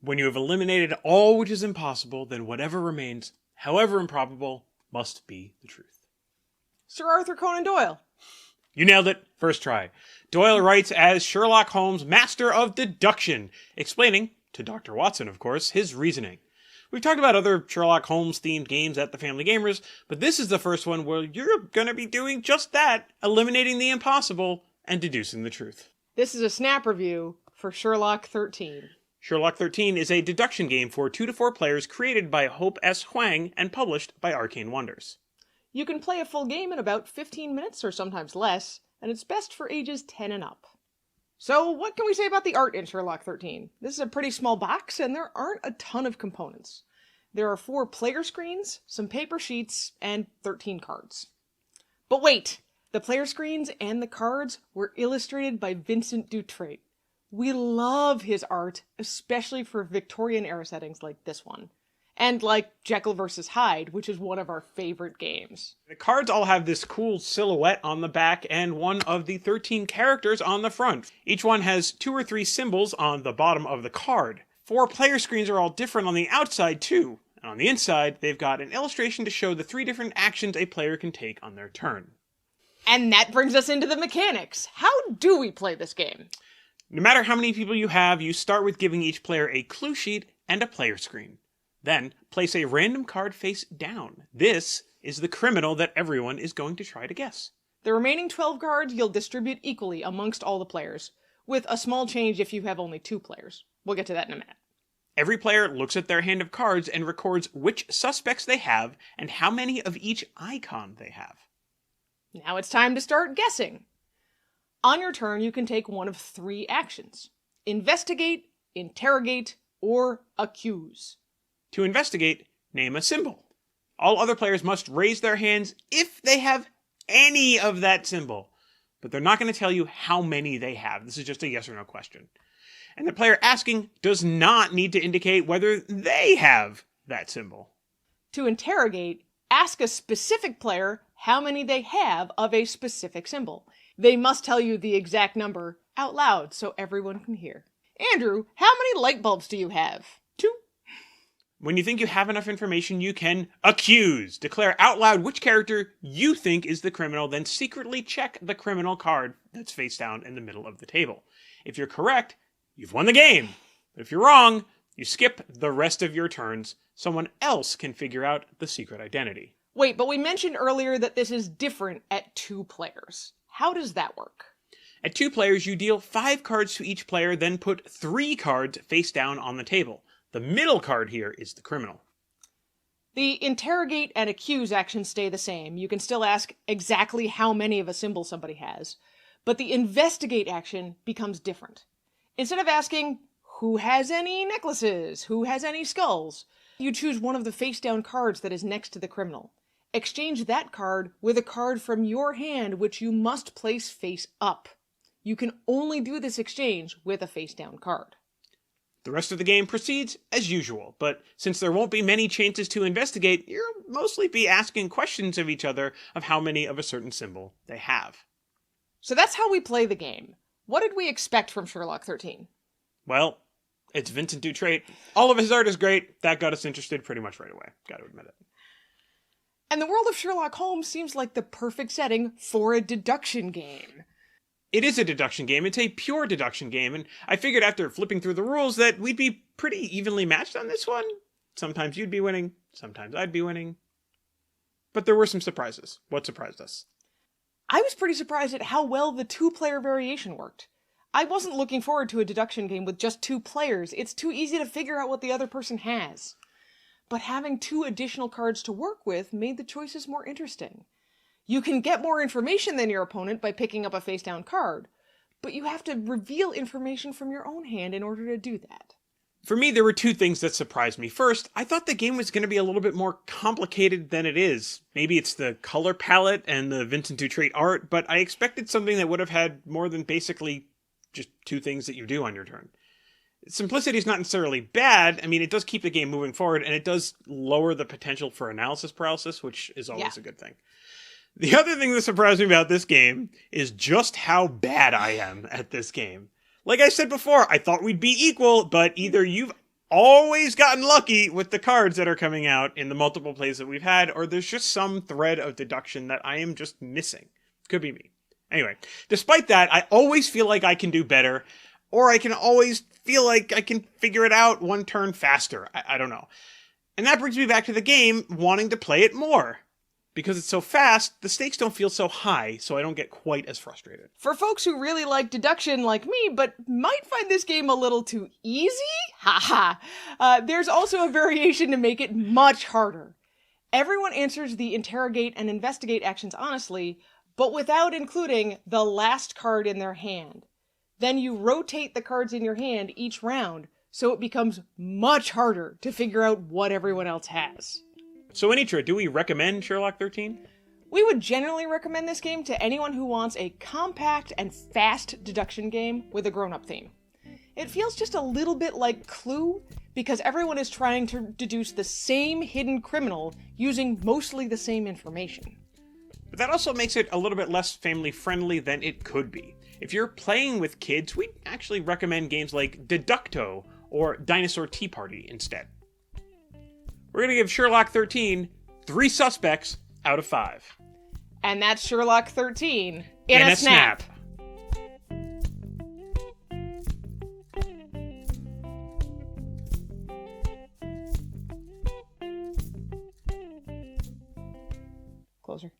When you have eliminated all which is impossible, then whatever remains, however improbable, must be the truth. Sir Arthur Conan Doyle. You nailed it. First try. Doyle writes as Sherlock Holmes, master of deduction, explaining, to Dr. Watson of course, his reasoning. We've talked about other Sherlock Holmes-themed games at the Family Gamers, but this is the first one where you're going to be doing just that, eliminating the impossible and deducing the truth. This is a snap review for Sherlock 13. Sherlock 13 is a deduction game for 2 to 4 players created by Hope S. Huang and published by Arcane Wonders. You can play a full game in about 15 minutes or sometimes less, and it's best for ages 10 and up. So what can we say about the art in Sherlock 13? This is a pretty small box, and there aren't a ton of components. There are 4 player screens, some paper sheets, and 13 cards. But wait! The player screens and the cards were illustrated by Vincent Dutrait. We love his art, especially for Victorian-era settings like this one. And like Jekyll vs. Hyde, which is one of our favorite games. The cards all have this cool silhouette on the back and one of the 13 characters on the front. Each one has 2 or 3 symbols on the bottom of the card. 4 player screens are all different on the outside too. And on the inside, they've got an illustration to show the 3 different actions a player can take on their turn. And that brings us into the mechanics. How do we play this game? No matter how many people you have, you start with giving each player a clue sheet and a player screen. Then, place a random card face down. This is the criminal that everyone is going to try to guess. The remaining 12 cards you'll distribute equally amongst all the players, with a small change if you have only 2 players. We'll get to that in a minute. Every player looks at their hand of cards and records which suspects they have and how many of each icon they have. Now it's time to start guessing. On your turn, you can take one of 3 actions. Investigate, interrogate, or accuse. To investigate, name a symbol. All other players must raise their hands if they have any of that symbol. But they're not going to tell you how many they have. This is just a yes or no question. And the player asking does not need to indicate whether they have that symbol. To interrogate, ask a specific player how many they have of a specific symbol. They must tell you the exact number out loud so everyone can hear. Andrew, how many light bulbs do you have? 2. When you think you have enough information, you can accuse. Declare out loud which character you think is the criminal, then secretly check the criminal card that's face down in the middle of the table. If you're correct, you've won the game. But if you're wrong, you skip the rest of your turns. Someone else can figure out the secret identity. Wait, but we mentioned earlier that this is different at 2 players. How does that work? At 2 players, you deal 5 cards to each player, then put 3 cards face down on the table. The middle card here is the criminal. The interrogate and accuse actions stay the same. You can still ask exactly how many of a symbol somebody has. But the investigate action becomes different. Instead of asking, who has any necklaces? Who has any skulls? You choose one of the face-down cards that is next to the criminal. Exchange that card with a card from your hand which you must place face up. You can only do this exchange with a face-down card. The rest of the game proceeds as usual, but since there won't be many chances to investigate, you'll mostly be asking questions of each other of how many of a certain symbol they have. So that's how we play the game. What did we expect from Sherlock 13? Well, it's Vincent Dutrait. All of his art is great. That got us interested pretty much right away. Got to admit it. And the world of Sherlock Holmes seems like the perfect setting for a deduction game. It is a deduction game. It's a pure deduction game, and I figured after flipping through the rules that we'd be pretty evenly matched on this one. Sometimes you'd be winning, sometimes I'd be winning. But there were some surprises. What surprised us? I was pretty surprised at how well the 2-player variation worked. I wasn't looking forward to a deduction game with just 2 players. It's too easy to figure out what the other person has. But having 2 additional cards to work with made the choices more interesting. You can get more information than your opponent by picking up a face-down card, but you have to reveal information from your own hand in order to do that. For me, there were 2 things that surprised me. First, I thought the game was going to be a little bit more complicated than it is. Maybe it's the color palette and the Vincent Dutrait art, but I expected something that would have had more than basically just 2 things that you do on your turn. Simplicity is not necessarily bad. I mean, it does keep the game moving forward, and it does lower the potential for analysis paralysis, which is always a good thing. The other thing that surprised me about this game is just how bad I am at this game. Like I said before, I thought we'd be equal, but either you've always gotten lucky with the cards that are coming out in the multiple plays that we've had, or there's just some thread of deduction that I am just missing. Could be me. Anyway, despite that, I always feel like I can do better, or I can always feel like I can figure it out one turn faster. I don't know. And that brings me back to the game, wanting to play it more. Because it's so fast, the stakes don't feel so high, so I don't get quite as frustrated. For folks who really like deduction like me, but might find this game a little too easy, there's also a variation to make it much harder. Everyone answers the interrogate and investigate actions honestly, but without including the last card in their hand. Then you rotate the cards in your hand each round, so it becomes much harder to figure out what everyone else has. So Anitra, do we recommend Sherlock 13? We would generally recommend this game to anyone who wants a compact and fast deduction game with a grown-up theme. It feels just a little bit like Clue, because everyone is trying to deduce the same hidden criminal using mostly the same information. But that also makes it a little bit less family-friendly than it could be. If you're playing with kids, we'd actually recommend games like Deduckto or Dinosaur Tea Party instead. We're going to give Sherlock 13 3 suspects out of 5. And that's Sherlock 13 in a snap. Closer.